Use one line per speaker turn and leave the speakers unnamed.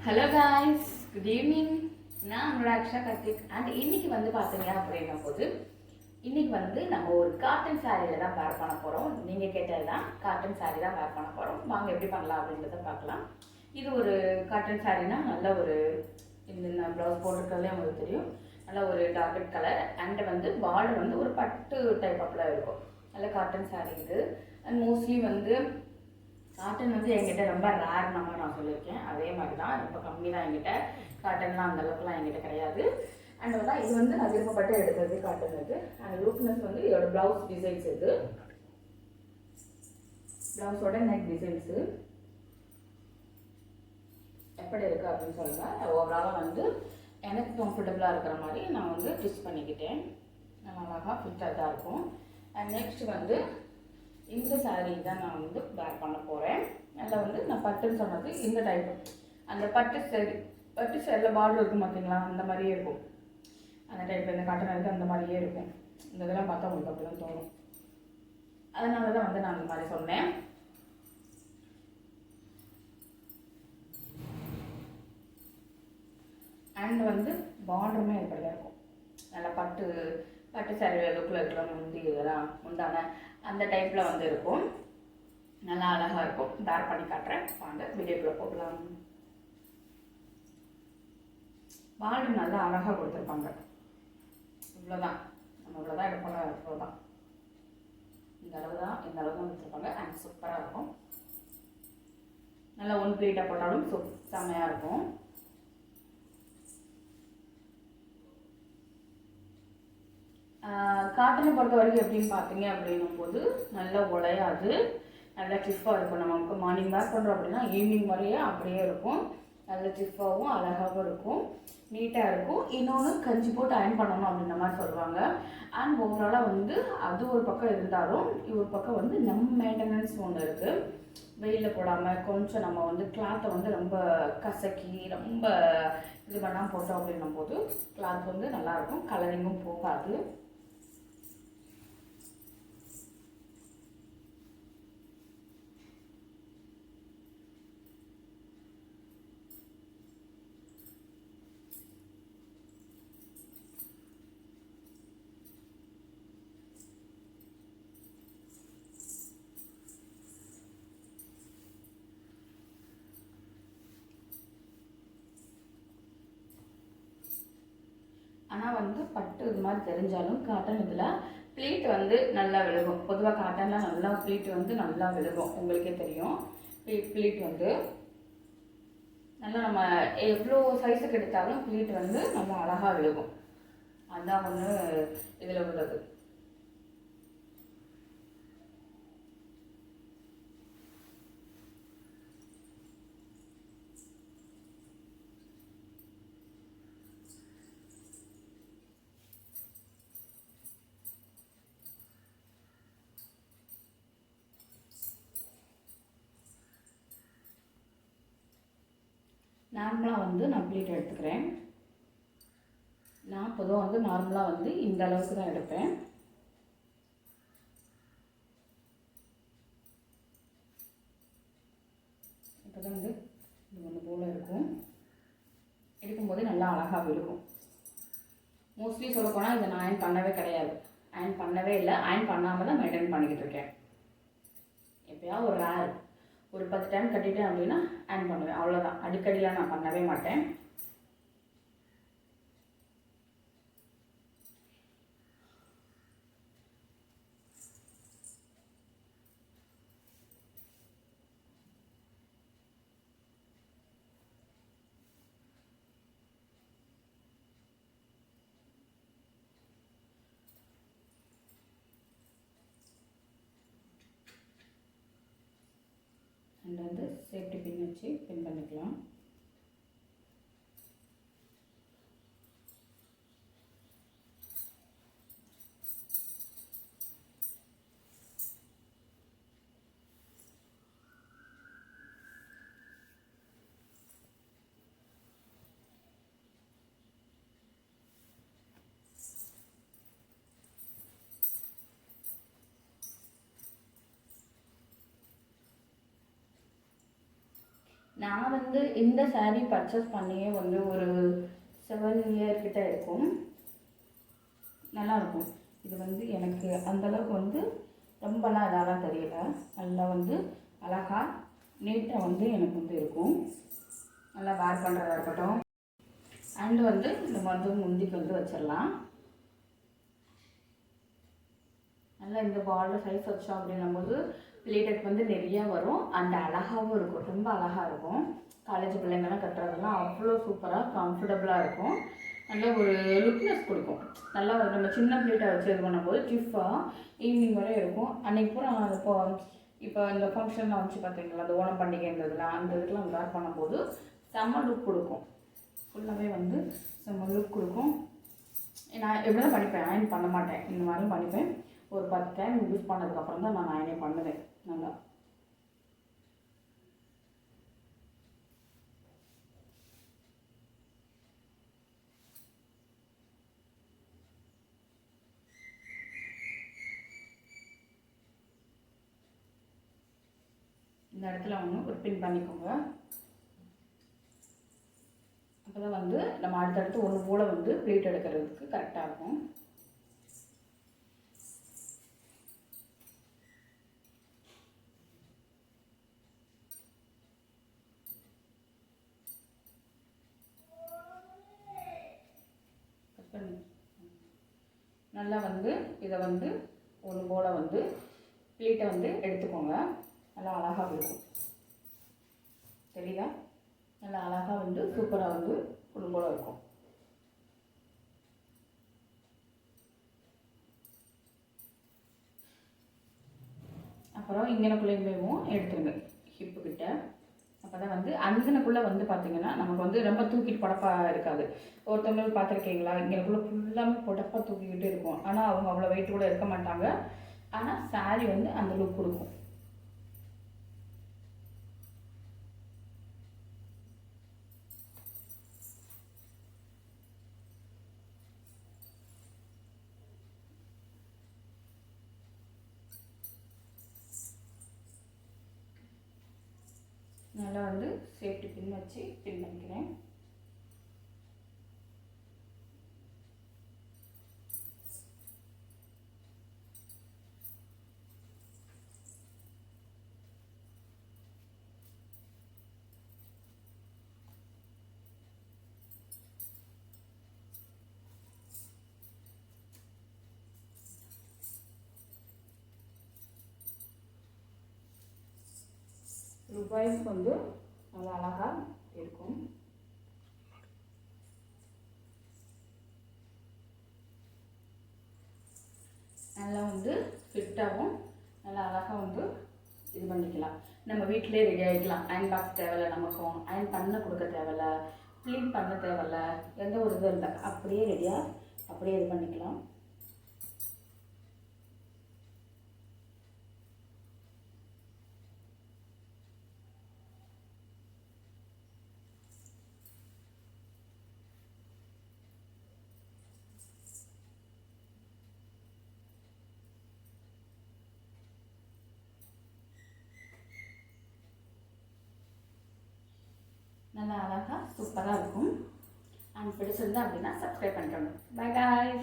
Hello guys, good evening. நான் உங்களோட Aqsa Karthik. And இன்னைக்கு வந்து பார்த்தீங்க அப்படின்னா போது இன்னைக்கு வந்து நம்ம ஒரு காட்டன் சாரியில் தான் வேர் பண்ண போகிறோம். நீங்கள் கேட்டது தான், காட்டன் சாரி தான் வேர் பண்ண போகிறோம். வாங்க எப்படி பண்ணலாம் அப்படின்றத பார்க்கலாம். இது ஒரு காட்டன் சாரினா நல்ல ஒரு இந்த ப்ளவுஸ் போட்டிருக்கிறதே உங்களுக்கு தெரியும். நல்ல ஒரு டார்க் கலர் அண்ட் வந்து பார்டர் வந்து ஒரு பட்டு டைப் அப்பில் இருக்கும். நல்ல காட்டன் சாரி இது. அண்ட் மோஸ்ட்லி வந்து காட்டன் வந்து என்கிட்ட ரொம்ப ரேர் நம்ம நான் சொல்லியிருக்கேன். அதே மாதிரி தான் ரொம்ப கம்மி தான் என்கிட்ட. காட்டன்லாம் அந்த அளவுக்குலாம் என்கிட்ட கிடையாது. அண்ட் வந்து இது வந்து நான் விருப்பப்பட்டு எடுத்தது காட்டன் இது. அண்ட் லுக்னஸ் வந்து இதோட ப்ளவுஸ் டிசைன்ஸ் இது. ப்ளவுஸோட நெக் டிசைன்ஸு எப்படி இருக்குது அப்படின்னு சொல்லுங்கள். ஓவராலாக வந்து எனக்கு கம்ஃபர்டபுளாக இருக்கிற மாதிரி நான் வந்து ஸ்டிச் பண்ணிக்கிட்டேன். நல்லா அழகாக ஃபிட்டாக தான் இருக்கும். அண்ட் நெக்ஸ்ட் வந்து இந்த சாரீ தான் நான் வந்து வேர் பண்ண போகிறேன். அதில் வந்து நான் பட்டுன்னு சொன்னது இந்த டைப்பு. அந்த பட்டு சேரில் பார்டர் இருக்கும் பார்த்தீங்களா, அந்த மாதிரியே இருக்கும். அந்த டைப் இந்த காட்டன் இருக்குது அந்த மாதிரியே இருக்கும். இந்த இதெல்லாம் பார்த்தா உங்களுக்கு அப்படி தான் தோணும். அதனால தான் வந்து நான் அந்த மாதிரி சொன்னேன். அண்ட் வந்து பார்டருமே இப்படி தான் இருக்கும். நல்லா பட்டு சேரீ லுக்கில் இருக்கிற முந்தி இதெல்லாம் முந்தான அந்த டைப்பில் வந்து இருக்கும். நல்லா அழகாக இருக்கும். வேர் பண்ணி காட்டுறேன், வாங்க வீடியோக்குள்ளே போகலாம். பார்டர் நல்லா அழகாக கொடுத்துருப்பாங்க. இவ்வளோதான், நம்ம இவ்வளோதான் எடுப்போம். இவ்வளோதான், இந்த அளவு தான் கொடுத்துருப்பாங்க. அண்ட் சூப்பராக இருக்கும். நல்லா ஒன் ப்ளீட்டாக போட்டாலும் செம்மையாக இருக்கும். காட்டனை பொறுத்த வரைக்கும் எப்படின்னு பார்த்தீங்க அப்படின்னும் போது நல்லா உடையாது, நல்லா டிஃபாக இருக்கும். நமக்கு மார்னிங் வேர் பண்ணுறோம் அப்படின்னா ஈவினிங் வரையே அப்படியே இருக்கும். நல்ல டிஃபாகவும் அழகாகவும் இருக்கும், நீட்டாக இருக்கும். இன்னொன்று கஞ்சி போட்டு அயன் பண்ணணும் அப்படின்ற மாதிரி சொல்லுவாங்க. அண்ட் ஓவராலாக வந்து அது ஒரு பக்கம் இருந்தாலும் ஒரு பக்கம் வந்து நம்ம மெயின்டெனன்ஸ் ஒன்று இருக்குது. வெயிலில் போடாமல் கொஞ்சம் நம்ம வந்து கிளாத்தை வந்து ரொம்ப கசக்கி ரொம்ப இது பண்ணாமல் போட்டோம் அப்படின்னும் போது கிளாத் வந்து நல்லாயிருக்கும், கலரிங்கும் போகாது. ஆனால் வந்து பட்டு இது மாதிரி தெரிஞ்சாலும் காட்டன் இதில் ப்ளீட் வந்து நல்லா விழுகும். பொதுவாக காட்டனில் நல்லா ப்ளீட் வந்து நல்லா விழுகும், உங்களுக்கே தெரியும். ப்ளீட் வந்து நல்லா நம்ம எவ்வளோ சைஸுக்கு எடுத்தாலும் ப்ளீட் வந்து நல்லா அழகாக விழுகும். அதுதான் ஒன்று இதில் உள்ளது. நார்மலாக வந்து நான் ப்ளீட் எடுத்துக்கிறேன். நான் பொதுவாக வந்து நார்மலாக வந்து இந்த அளவுக்கு தான் எடுப்பேன். இப்போ தான் வந்து இது ஒன்று போல் இருக்கும். எடுக்கும்போது நல்லா அழகாக இருக்கும். மோஸ்ட்லி சொல்லப்போனால் இதை நான் அயன் பண்ணவே கிடையாது. அயன் பண்ணவே இல்லை, அயன் பண்ணாமல் தான் மெயின்டைன் பண்ணிக்கிட்டு இருக்கேன். எப்போயாவது ஒரு ரேர் ஒரு 10 டைம் கட்டிட்டேன் அப்படின்னா அயன் பண்ணுவேன், அவ்வளோதான். அடிக்கடிலாம் நான் பண்ணவே மாட்டேன். அண்ட் வந்து சேஃப்டி பின் வச்சு பின் பண்ணிக்கலாம். நான் வந்து இந்த saree பர்ச்சேஸ் பண்ணியே வந்து ஒரு 7 இயர் கிட்ட இருக்கும். நல்லாயிருக்கும். இது வந்து எனக்கு அந்தளவுக்கு வந்து ரொம்பலாம் இதெல்லாம் தெரியல. நல்லா வந்து அழகாக நீட்டாக வந்து எனக்கு வந்து இருக்கும். நல்லா வேர் பண்ணுறதா இருக்கட்டும். அண்டு வந்து நம்ம வந்து முந்திக்கு வந்து வச்சிடலாம். நல்லா இந்த பார்டர் சைஸ் வச்சோம் அப்படின்னும்போது பிளேட்டட் வந்து நிறையா வரும். அண்ட் அழகாகவும் இருக்கும். ரொம்ப அழகாக இருக்கும். காலேஜ் பிள்ளைங்கள்லாம் கட்டுறதெல்லாம் அவ்வளோ சூப்பராக கம்ஃபர்டபுளாக இருக்கும். நல்ல ஒரு லுக்னஸ் கொடுக்கும். நல்லா நம்ம சின்ன பிளேட்டாக வச்சு இது பண்ணும்போது டிஃபாக ஈவினிங் வரை இருக்கும். அன்றைக்கி பூரா இப்போ இந்த ஃபங்க்ஷன்லாம் வச்சு பார்த்தீங்களா, அந்த ஓணம் பண்டிகை இருந்ததுலாம் அந்த இதுக்கெலாம் வேர் பண்ணும்போது செம்ம லுக் கொடுக்கும். ஃபுல்லாகவே வந்து செம்ம லுக் கொடுக்கும். நான் எப்படி தான் பண்ணிப்பேன், அயன் பண்ண மாட்டேன். இந்த மாதிரியும் பண்ணிப்பேன். ஒரு 10 டைம் யூஸ் பண்ணதுக்கப்புறம் தான் நான் அயனே பண்ணுவேன். நல்லா இந்த இடத்துல ஒரு பின் பண்ணிக்கோங்க. அப்போ தான் வந்து நம்ம அடுத்தடுத்து ஒன்று போல் வந்து ப்ளீட் எடுக்கிறதுக்கு கரெக்டாக இருக்கும். நல்லா வந்து இதை வந்து ஒன்று போல் வந்து ப்ளீட்டை வந்து எடுத்துக்கோங்க. நல்லா அழகாக இருக்கும். தெரியுதா? நல்லா அழகாக வந்து சூப்பராக வந்து ஒன்று போல் இருக்கும். அப்புறம் இங்கனக்குள்ளேயும் எடுத்துருங்க ஹிப்புக்கிட்ட. அப்போ தான் வந்து அங்கனக்குள்ளே வந்து பார்த்திங்கன்னா நமக்கு வந்து ரொம்ப தூக்கிட்டு பொடப்பாக இருக்காது. ஒருத்தவங்களுக்கு பார்த்துருக்கீங்களா, இங்கனக்குள்ளே ஃபுல்லாமே பொடப்பாக தூக்கிக்கிட்டு இருக்கும். ஆனால் அவங்க அவ்வளோ வெயிட் கூட இருக்க மாட்டாங்க. ஆனால் சாரீ வந்து அந்த லுக் கொடுக்கும். நல்லா வந்து சேஃப்டி பின் வச்சு பின் பண்ணிக்கிறேன். ரூபாய்க்கு வந்து நல்லா அழகாக இருக்கும். நல்லா வந்து ஃபிட்டாகவும் நல்லா அழகாக வந்து இது பண்ணிக்கலாம். நம்ம வீட்டிலே ரெடி ஆகிக்கலாம். அயன் பாக்ஸ் தேவையில்லை, நமக்கும் அயன் பண்ண கொடுக்க தேவையில்ல, க்ளீன் பண்ண தேவையில்ல, எந்த ஒரு இதுவும் இல்லை. அப்படியே ரெடியாக அப்படியே இது பண்ணிக்கலாம். நல்லா அழகாக சூப்பராக இருக்கும். அண்ட் பிடிச்சிருந்தா அப்படின்னா சப்ஸ்கிரைப் பண்ணிக்கோங்க. Bye bye.